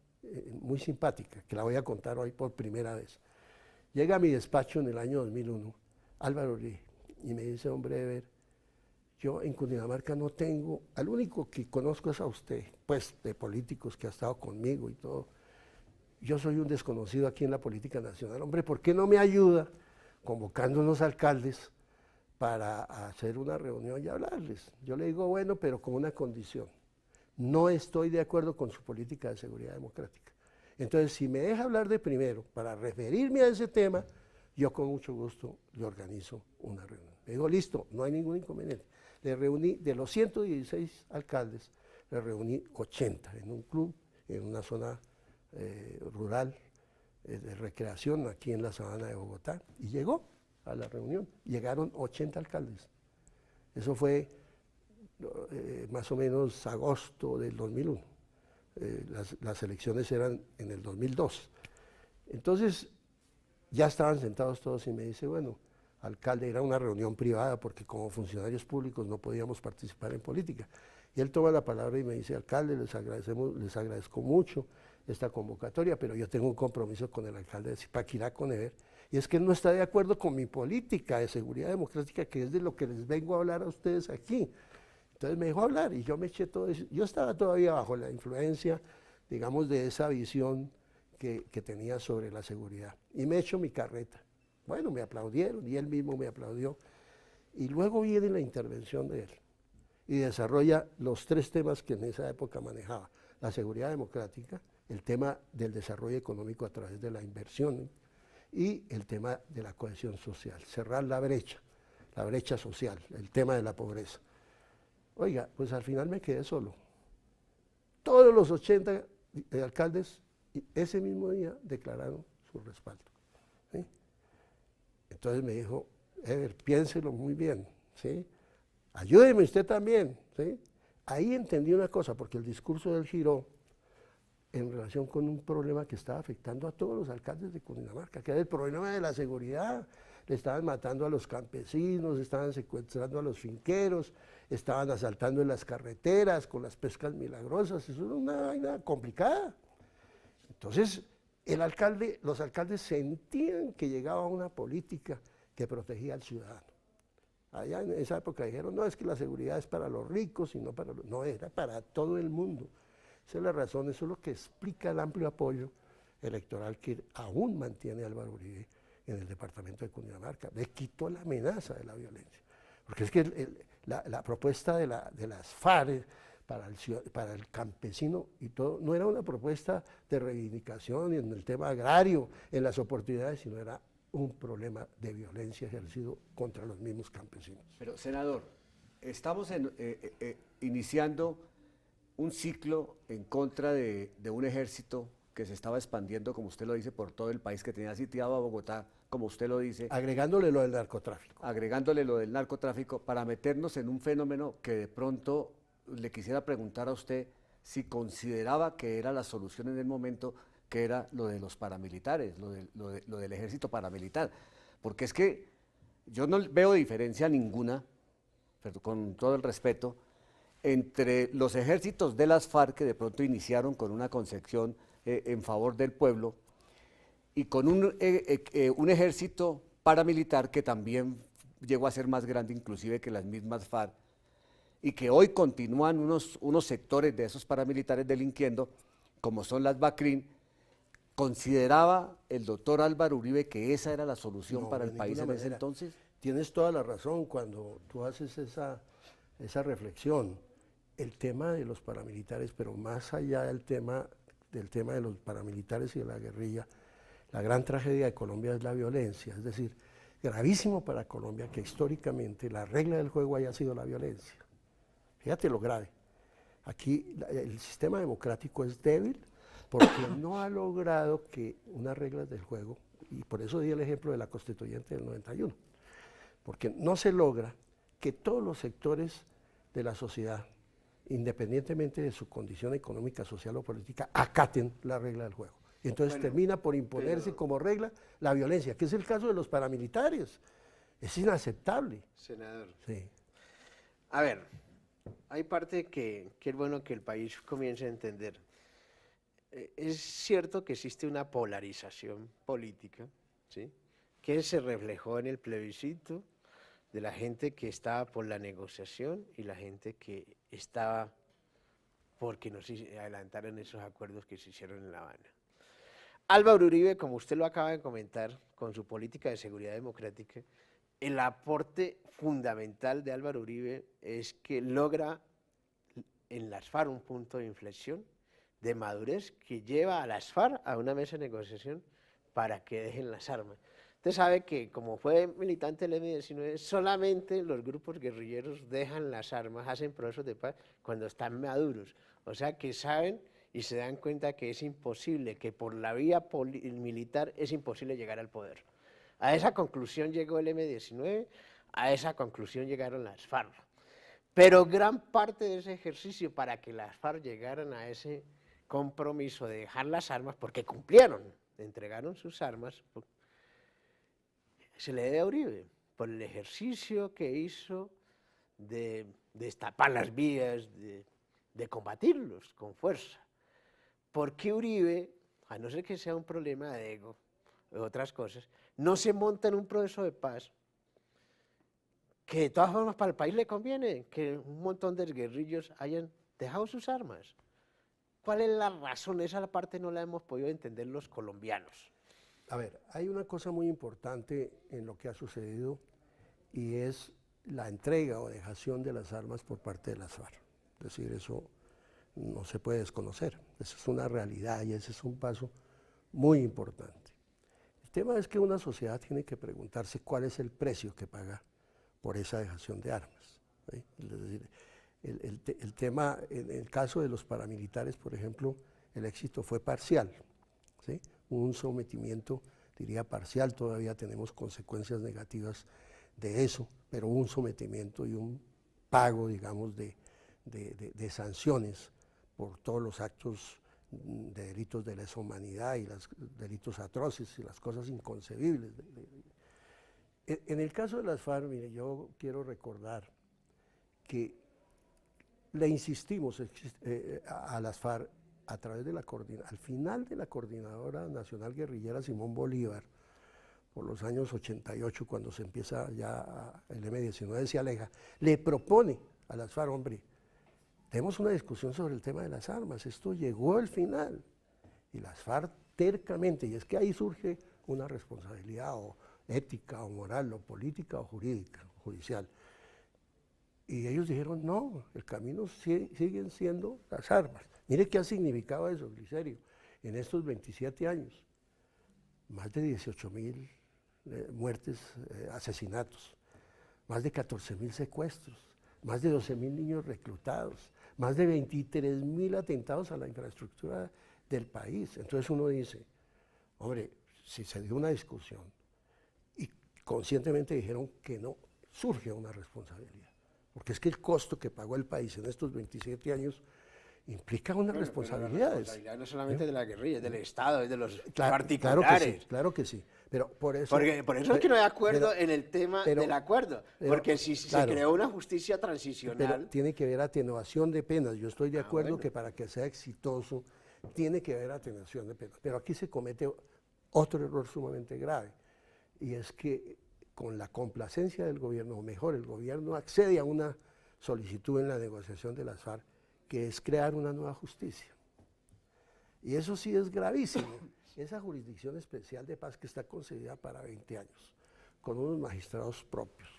muy simpática, que la voy a contar hoy por primera vez. Llega a mi despacho en el año 2001 Álvaro Uribe y me dice: hombre, Eber, yo en Cundinamarca no tengo, al único que conozco es a usted, pues de políticos que ha estado conmigo y todo. Yo soy un desconocido aquí en la política nacional. Hombre, ¿por qué no me ayuda convocando unos alcaldes para hacer una reunión y hablarles? Yo le digo, bueno, pero con una condición. no estoy de acuerdo con su política de seguridad democrática. Entonces, si me deja hablar de primero, para referirme a ese tema, yo con mucho gusto le organizo una reunión. Le digo, listo, no hay ningún inconveniente. Le reuní, de los 116 alcaldes, le reuní 80 en un club, en una zona rural de recreación aquí en la sabana de Bogotá, y llegó a la reunión. Llegaron 80 alcaldes. Eso fue más o menos agosto del 2001. Las elecciones eran en el 2002. Entonces, ya estaban sentados todos y me dice, bueno, alcalde, era una reunión privada porque como funcionarios públicos no podíamos participar en política. Y él toma la palabra y me dice, alcalde, les agradezco mucho esta convocatoria, pero yo tengo un compromiso con el alcalde de Zipaquirá, con Ever, y es que él no está de acuerdo con mi política de seguridad democrática, que es de lo que les vengo a hablar a ustedes aquí. Entonces me dejó hablar y yo me eché todo eso. Yo estaba todavía bajo la influencia, digamos, de esa visión que tenía sobre la seguridad. Y me echo mi carreta. Bueno, me aplaudieron y él mismo me aplaudió. Y luego viene la intervención de él y desarrolla los 3 temas que en esa época manejaba. La seguridad democrática, el tema del desarrollo económico a través de la inversión y el tema de la cohesión social, cerrar la brecha social, el tema de la pobreza. Oiga, pues al final me quedé solo. Todos los 80 alcaldes ese mismo día declararon su respaldo. ¿Sí? Entonces me dijo, Ever, piénselo muy bien, ¿sí? Ayúdeme usted también, ¿sí? Ahí entendí una cosa, porque el discurso del giró en relación con un problema que estaba afectando a todos los alcaldes de Cundinamarca, que era el problema de la seguridad. Le estaban matando a los campesinos, estaban secuestrando a los finqueros, estaban asaltando en las carreteras con las pescas milagrosas. Eso era una vaina complicada. Entonces, los alcaldes sentían que llegaba una política que protegía al ciudadano. Allá en esa época dijeron, no, es que la seguridad es para los ricos y no para los... No, era para todo el mundo. Esa es la razón, eso es lo que explica el amplio apoyo electoral que aún mantiene Álvaro Uribe en el departamento de Cundinamarca. Le quitó la amenaza de la violencia. Porque es que la propuesta de las FARC para el campesino y todo, no era una propuesta de reivindicación en el tema agrario, en las oportunidades, sino era un problema de violencia ejercido contra los mismos campesinos. Pero, senador, estamos iniciando un ciclo en contra de un ejército que se estaba expandiendo, como usted lo dice, por todo el país, que tenía sitiado a Bogotá, como usted lo dice. Agregándole lo del narcotráfico. Agregándole lo del narcotráfico, para meternos en un fenómeno que de pronto le quisiera preguntar a usted si consideraba que era la solución en el momento, que era lo de los paramilitares, lo del ejército paramilitar. Porque es que yo no veo diferencia ninguna, pero con todo el respeto, entre los ejércitos de las FARC, que de pronto iniciaron con una concepción en favor del pueblo, y con un ejército paramilitar que también llegó a ser más grande inclusive que las mismas FARC, y que hoy continúan unos sectores de esos paramilitares delinquiendo, como son las BACRIM. ¿Consideraba el doctor Álvaro Uribe que esa era la solución para el país en ese entonces? Tienes toda la razón cuando tú haces esa reflexión. El tema de los paramilitares, pero más allá del tema de los paramilitares y de la guerrilla, la gran tragedia de Colombia es la violencia. Es decir, gravísimo para Colombia que históricamente la regla del juego haya sido la violencia. Fíjate lo grave. Aquí el sistema democrático es débil porque no ha logrado que unas reglas del juego, y por eso di el ejemplo de la constituyente del 91, porque no se logra que todos los sectores de la sociedad, independientemente de su condición económica, social o política, acaten la regla del juego. Y entonces termina por imponerse como regla la violencia, que es el caso de los paramilitares. Es inaceptable. Senador. Sí. A ver, hay parte que es bueno que el país comience a entender. Es cierto que existe una polarización política, ¿sí?, que se reflejó en el plebiscito de la gente que estaba por la negociación y la gente que estaba porque no se adelantaron esos acuerdos que se hicieron en La Habana. Álvaro Uribe, como usted lo acaba de comentar, con su política de seguridad democrática, el aporte fundamental de Álvaro Uribe es que logra en las FARC un punto de inflexión, de madurez, que lleva a las FARC a una mesa de negociación para que dejen las armas. Usted sabe que como fue militante del M-19, solamente los grupos guerrilleros dejan las armas, hacen procesos de paz cuando están maduros. O sea que saben y se dan cuenta que es imposible, que por la vía militar es imposible llegar al poder. A esa conclusión llegó el M-19, a esa conclusión llegaron las FARC. Pero gran parte de ese ejercicio para que las FARC llegaran a ese compromiso de dejar las armas, porque cumplieron, entregaron sus armas, se le debe a Uribe, por el ejercicio que hizo de destapar las vías, de combatirlos con fuerza. ¿Por qué Uribe, a no ser que sea un problema de ego o otras cosas, no se monta en un proceso de paz que de todas formas para el país le conviene que un montón de guerrillos hayan dejado sus armas? ¿Cuál es la razón? Esa parte no la hemos podido entender los colombianos. A ver, hay una cosa muy importante en lo que ha sucedido y es la entrega o dejación de las armas por parte de las FARC. Es decir, eso no se puede desconocer, eso es una realidad y ese es un paso muy importante. El tema es que una sociedad tiene que preguntarse cuál es el precio que paga por esa dejación de armas, ¿sí? Es decir, el tema, en el caso de los paramilitares, por ejemplo, el éxito fue parcial, ¿sí? Un sometimiento, diría parcial, todavía tenemos consecuencias negativas de eso, pero un sometimiento y un pago, digamos, de sanciones por todos los actos de delitos de lesa humanidad y los delitos atroces y las cosas inconcebibles. En el caso de las FARC, mire, yo quiero recordar que le insistimos a las FARC a través de al final de la Coordinadora Nacional Guerrillera Simón Bolívar, por los años 88, cuando se empieza ya el M-19 se aleja, le propone a las FARC, hombre, tenemos una discusión sobre el tema de las armas, esto llegó al final, y las FARC tercamente, y es que ahí surge una responsabilidad o ética o moral o política o jurídica, judicial, y ellos dijeron, no, el camino siguen siendo las armas. Mire qué ha significado eso, Glicerio, en estos 27 años. Más de 18.000 muertes, asesinatos, más de 14.000 secuestros, más de 12.000 niños reclutados, más de 23.000 atentados a la infraestructura del país. Entonces uno dice, hombre, si se dio una discusión y conscientemente dijeron que no, surge una responsabilidad. Porque es que el costo que pagó el país en estos 27 años implica unas responsabilidades. La responsabilidad no solamente de la guerrilla, es del Estado, es de los Claro, particulares. claro que sí, pero por eso... Por eso es que no hay acuerdo en el tema del acuerdo, porque si claro, se creó una justicia transicional... Pero tiene que haber atenuación de penas, yo estoy de acuerdo que para que sea exitoso tiene que haber atenuación de penas, pero aquí se comete otro error sumamente grave, y es que con la complacencia del gobierno, o mejor, el gobierno accede a una solicitud en la negociación de las FARC, que es crear una nueva justicia. Y eso sí es gravísimo. Esa jurisdicción especial de paz que está concedida para 20 años, con unos magistrados propios,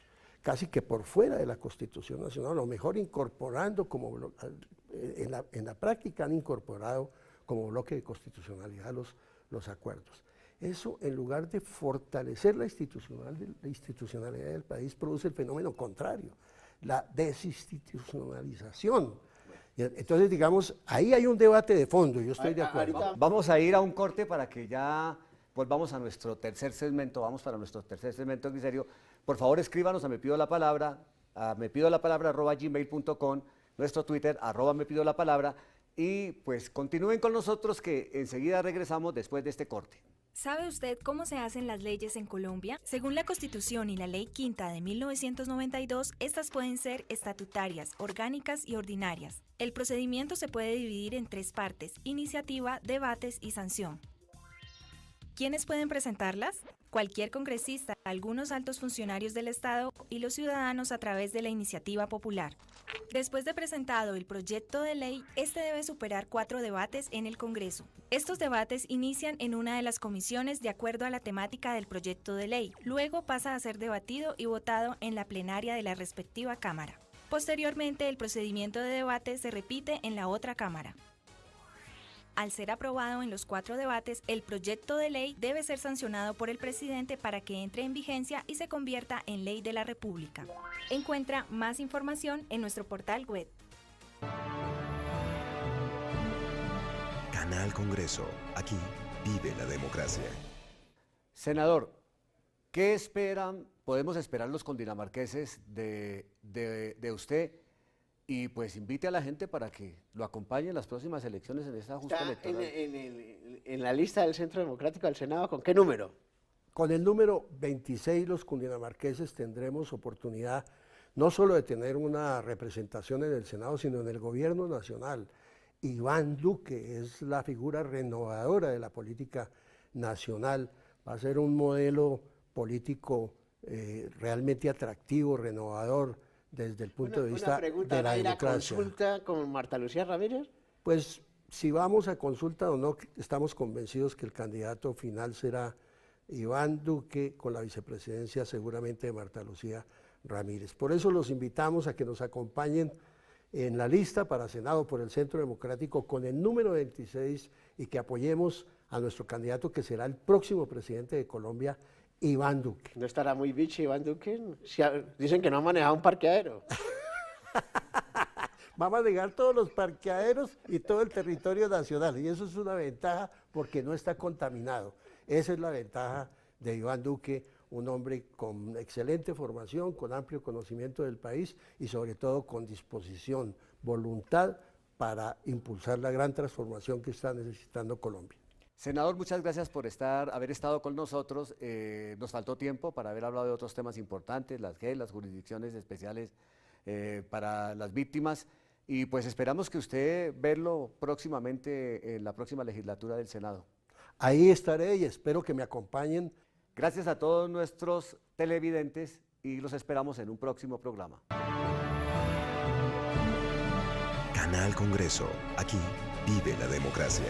casi que por fuera de la Constitución Nacional, o mejor incorporando, como en la práctica han incorporado como bloque de constitucionalidad los acuerdos. Eso, en lugar de fortalecer la institucionalidad del país, produce el fenómeno contrario, la desinstitucionalización. Entonces, digamos, ahí hay un debate de fondo, yo estoy de acuerdo. Vamos a ir a un corte para que ya volvamos a nuestro tercer segmento. Vamos para nuestro tercer segmento, Glicerio. Por favor, escríbanos a mepidolapalabra@gmail.com, nuestro Twitter, @mepidolapalabra, y pues continúen con nosotros que enseguida regresamos después de este corte. ¿Sabe usted cómo se hacen las leyes en Colombia? Según la Constitución y la Ley Quinta de 1992, estas pueden ser estatutarias, orgánicas y ordinarias. El procedimiento se puede dividir en 3 partes: iniciativa, debates y sanción. ¿Quiénes pueden presentarlas? Cualquier congresista, algunos altos funcionarios del Estado y los ciudadanos a través de la iniciativa popular. Después de presentado el proyecto de ley, este debe superar 4 debates en el Congreso. Estos debates inician en una de las comisiones de acuerdo a la temática del proyecto de ley. Luego pasa a ser debatido y votado en la plenaria de la respectiva Cámara. Posteriormente, el procedimiento de debate se repite en la otra Cámara. Al ser aprobado en los 4 debates, el proyecto de ley debe ser sancionado por el presidente para que entre en vigencia y se convierta en ley de la República. Encuentra más información en nuestro portal web. Canal Congreso. Aquí vive la democracia. Senador, ¿qué podemos esperar los cundinamarqueses de usted? Y pues invite a la gente para que lo acompañe en las próximas elecciones en esta justa Está electoral. en la lista del Centro Democrático del Senado, ¿con qué número? Con el número 26 los cundinamarqueses tendremos oportunidad no solo de tener una representación en el Senado, sino en el gobierno nacional. Iván Duque es la figura renovadora de la política nacional, va a ser un modelo político realmente atractivo, renovador, desde el punto de vista de la democracia. ¿Va a ir a consulta con Marta Lucía Ramírez? Pues si vamos a consulta o no, estamos convencidos que el candidato final será Iván Duque, con la vicepresidencia seguramente de Marta Lucía Ramírez. Por eso los invitamos a que nos acompañen en la lista para Senado por el Centro Democrático con el número 26 y que apoyemos a nuestro candidato que será el próximo presidente de Colombia, Iván Duque. ¿No estará muy bicho Iván Duque? Dicen que no ha manejado un parqueadero. Va a manejar todos los parqueaderos y todo el territorio nacional, y eso es una ventaja porque no está contaminado. Esa es la ventaja de Iván Duque, un hombre con excelente formación, con amplio conocimiento del país y sobre todo con disposición, voluntad para impulsar la gran transformación que está necesitando Colombia. Senador, muchas gracias por haber estado con nosotros. Nos faltó tiempo para haber hablado de otros temas importantes, las jurisdicciones especiales para las víctimas, y pues esperamos que usted verlo próximamente en la próxima legislatura del Senado. Ahí estaré y espero que me acompañen. Gracias a todos nuestros televidentes y los esperamos en un próximo programa. Canal Congreso. Aquí vive la democracia.